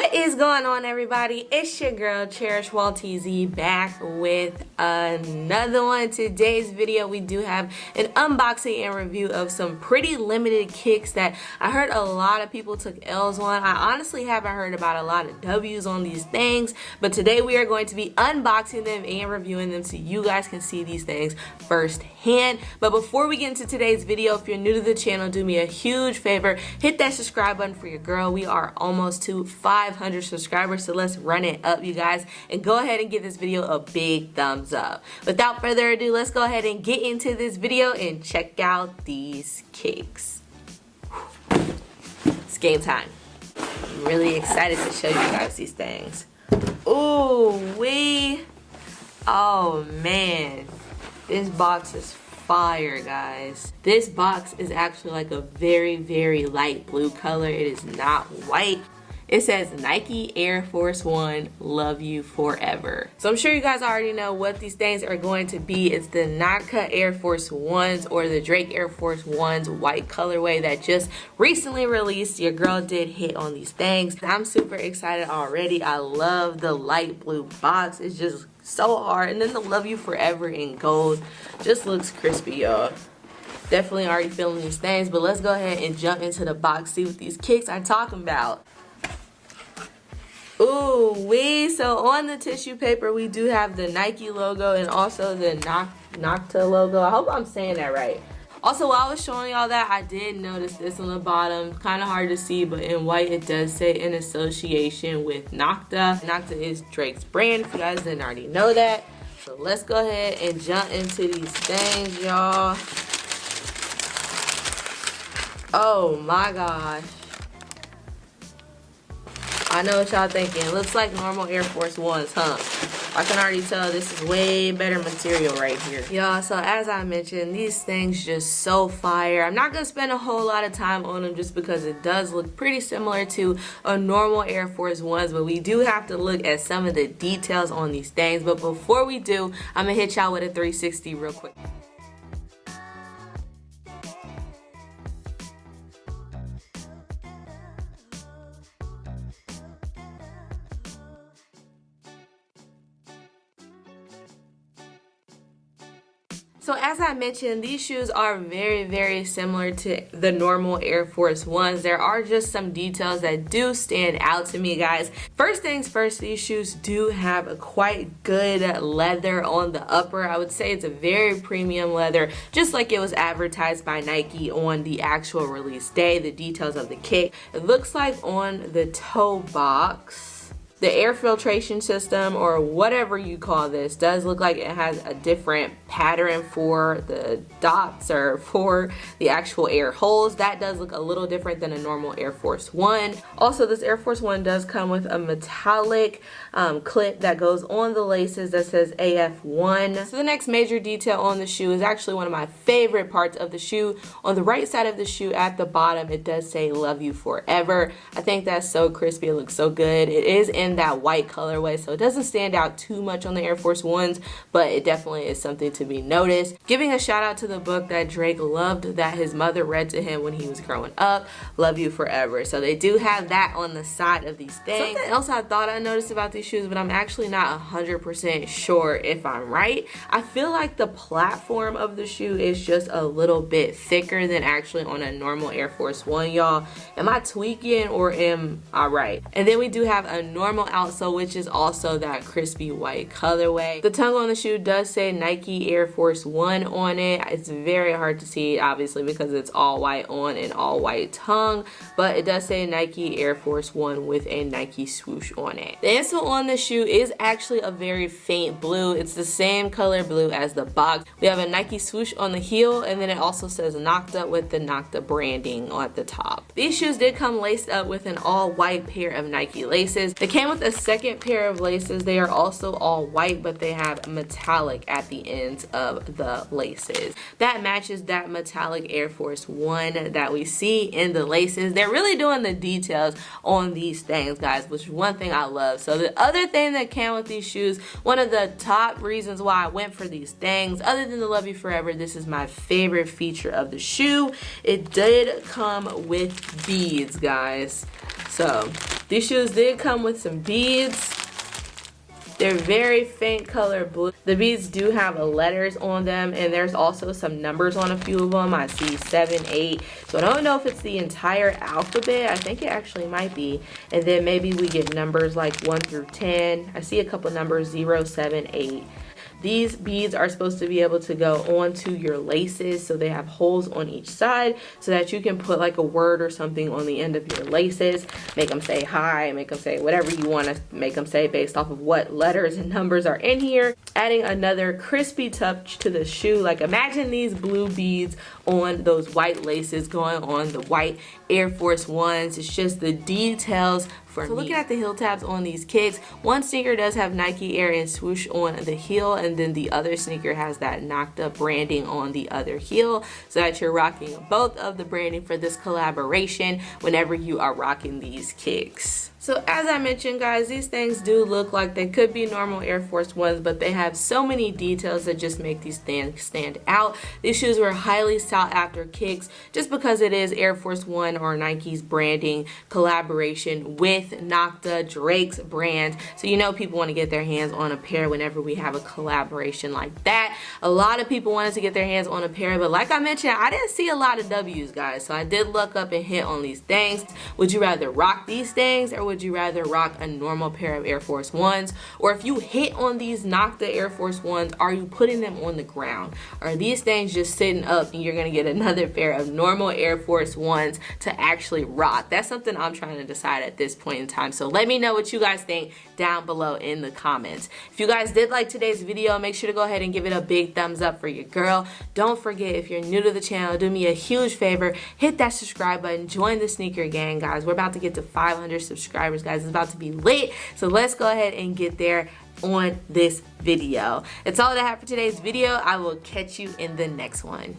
What is going on, everybody? It's your girl Cherish Walteezy back with another one. Today's video we do have an unboxing and review of some pretty limited kicks that I heard a lot of people took L's on. I honestly haven't heard about a lot of W's on these things, but today we are going to be unboxing them and reviewing them so you guys can see these things firsthand. But before we get into today's video, if you're new to the channel, do me a huge favor, hit that subscribe button for your girl. We are almost to 500 subscribers, so let's run it up, you guys, and go ahead and give this video a big thumbs up. Without further ado, let's go ahead and get into this video and check out these kicks. It's game time. I'm really excited to show you guys these things. Ooh wee. Oh man, this box is fire, guys. This box is actually like a very light blue color. It is not white. It says Nike Air Force One, love you forever. So I'm sure you guys already know what these things are going to be. It's the Nike Air Force Ones or the Drake Air Force Ones white colorway that just recently released. Your girl did hit on these things. I'm super excited already. I love the light blue box. It's just so hard. And then the love you forever in gold just looks crispy, y'all. Definitely already feeling these things, but let's go ahead and jump into the box, see what these kicks I'm talking about. Ooh wee. So on the tissue paper we do have the Nike logo and also the Nocta logo. I hope I'm saying that right. Also, while I was showing y'all that, I did notice this on the bottom. Kind of hard to see, but in white it does say in association with Nocta. Nocta is Drake's brand, if you guys didn't already know that. So let's go ahead and jump into these things, y'all. Oh my gosh. I know what y'all thinking. It looks like normal Air Force Ones, huh? I can already tell this is way better material right here. Y'all, so as I mentioned, these things just so fire. I'm not gonna spend a whole lot of time on them just because it does look pretty similar to a normal Air Force Ones, but we do have to look at some of the details on these things. But before we do, I'm gonna hit y'all with a 360 real quick. So as I mentioned, these shoes are very similar to the normal Air Force Ones. There are just some details that do stand out to me, guys. First things first, these shoes do have a quite good leather on the upper. I would say it's a very premium leather, just like it was advertised by Nike on the actual release day. The details of the kick. It looks like on the toe box, the air filtration system, or whatever you call this, does look like it has a different pattern for the dots or for the actual air holes. That does look a little different than a normal Air Force One. Also, this Air Force One does come with a metallic clip that goes on the laces that says AF1. So the next major detail on the shoe is actually one of my favorite parts of the shoe. On the right side of the shoe at the bottom, it does say love you forever. I think that's so crispy. It looks so good. It is in that white colorway, so it doesn't stand out too much on the Air Force Ones, but it definitely is something to be noticed. Giving a shout out to the book that Drake loved that his mother read to him when he was growing up, Love You Forever. So they do have that on the side of these things. Something else I thought I noticed about these shoes, but I'm actually not 100% sure if I'm right. I feel like the platform of the shoe is just a little bit thicker than actually on a normal Air Force One, y'all. Am I tweaking or am I right? And then we do have a normal outsole, which is also that crispy white colorway. The tongue on the shoe does say Nike Air Force One on it. It's very hard to see, obviously, because it's all white on and all white tongue, but it does say Nike Air Force One with a Nike swoosh on it. The insole on the shoe is actually a very faint blue. It's the same color blue as the box. We have a Nike swoosh on the heel, and then it also says Nocta with the Nocta branding at the top. These shoes did come laced up with an all white pair of Nike laces. They came with a second pair of laces. They are also all white, but they have metallic at the ends of the laces. That matches that metallic Air Force One that we see in the laces. They're really doing the details on these things, guys, which is one thing I love. So the other thing that came with these shoes, one of the top reasons why I went for these things, other than the Love You Forever, this is my favorite feature of the shoe. It did come with beads, guys. So These shoes did come with some beads. They're very faint color blue. The beads do have letters on them, and there's also some numbers on a few of them. I see 7, 8. So I don't know if it's the entire alphabet. I think it actually might be. And then maybe we get numbers like 1 through 10. I see a couple numbers, 0, 7, 8. These beads are supposed to be able to go onto your laces, so they have holes on each side so that you can put like a word or something on the end of your laces. Make them say hi, make them say whatever you want to make them say based off of what letters and numbers are in here. Adding another crispy touch to the shoe. Like imagine these blue beads on those white laces going on the white Air Force Ones. It's just the details for me. So looking at the heel tabs on these kicks, one sneaker does have Nike Air and swoosh on the heel, and then the other sneaker has that knocked up branding on the other heel, so that you're rocking both of the branding for this collaboration whenever you are rocking these kicks. So as I mentioned, guys, these things do look like they could be normal Air Force Ones, but they have so many details that just make these things stand out. These shoes were highly sought after kicks just because it is Air Force One or Nike's branding collaboration with Nocta, Drake's brand. So you know people want to get their hands on a pair whenever we have a collaboration like that. A lot of people wanted to get their hands on a pair, but like I mentioned, I didn't see a lot of W's, guys. So I did look up and hit on these things. Would you rather rock these things, or would you rather rock a normal pair of Air Force Ones? Or if you hit on these Nocta Air Force Ones, are you putting them on the ground? Are these things just sitting up and you're gonna get another pair of normal Air Force Ones to actually rock? That's something I'm trying to decide at this point in time. So let me know what you guys think down below in the comments. If you guys did like today's video, make sure to go ahead and give it a big thumbs up for your girl. Don't forget, if you're new to the channel, do me a huge favor, hit that subscribe button, join the sneaker gang, guys. We're about to get to 500 subscribers, guys. It's about to be lit, so let's go ahead and get there on this video. That's all that I have for today's video. I will catch you in the next one.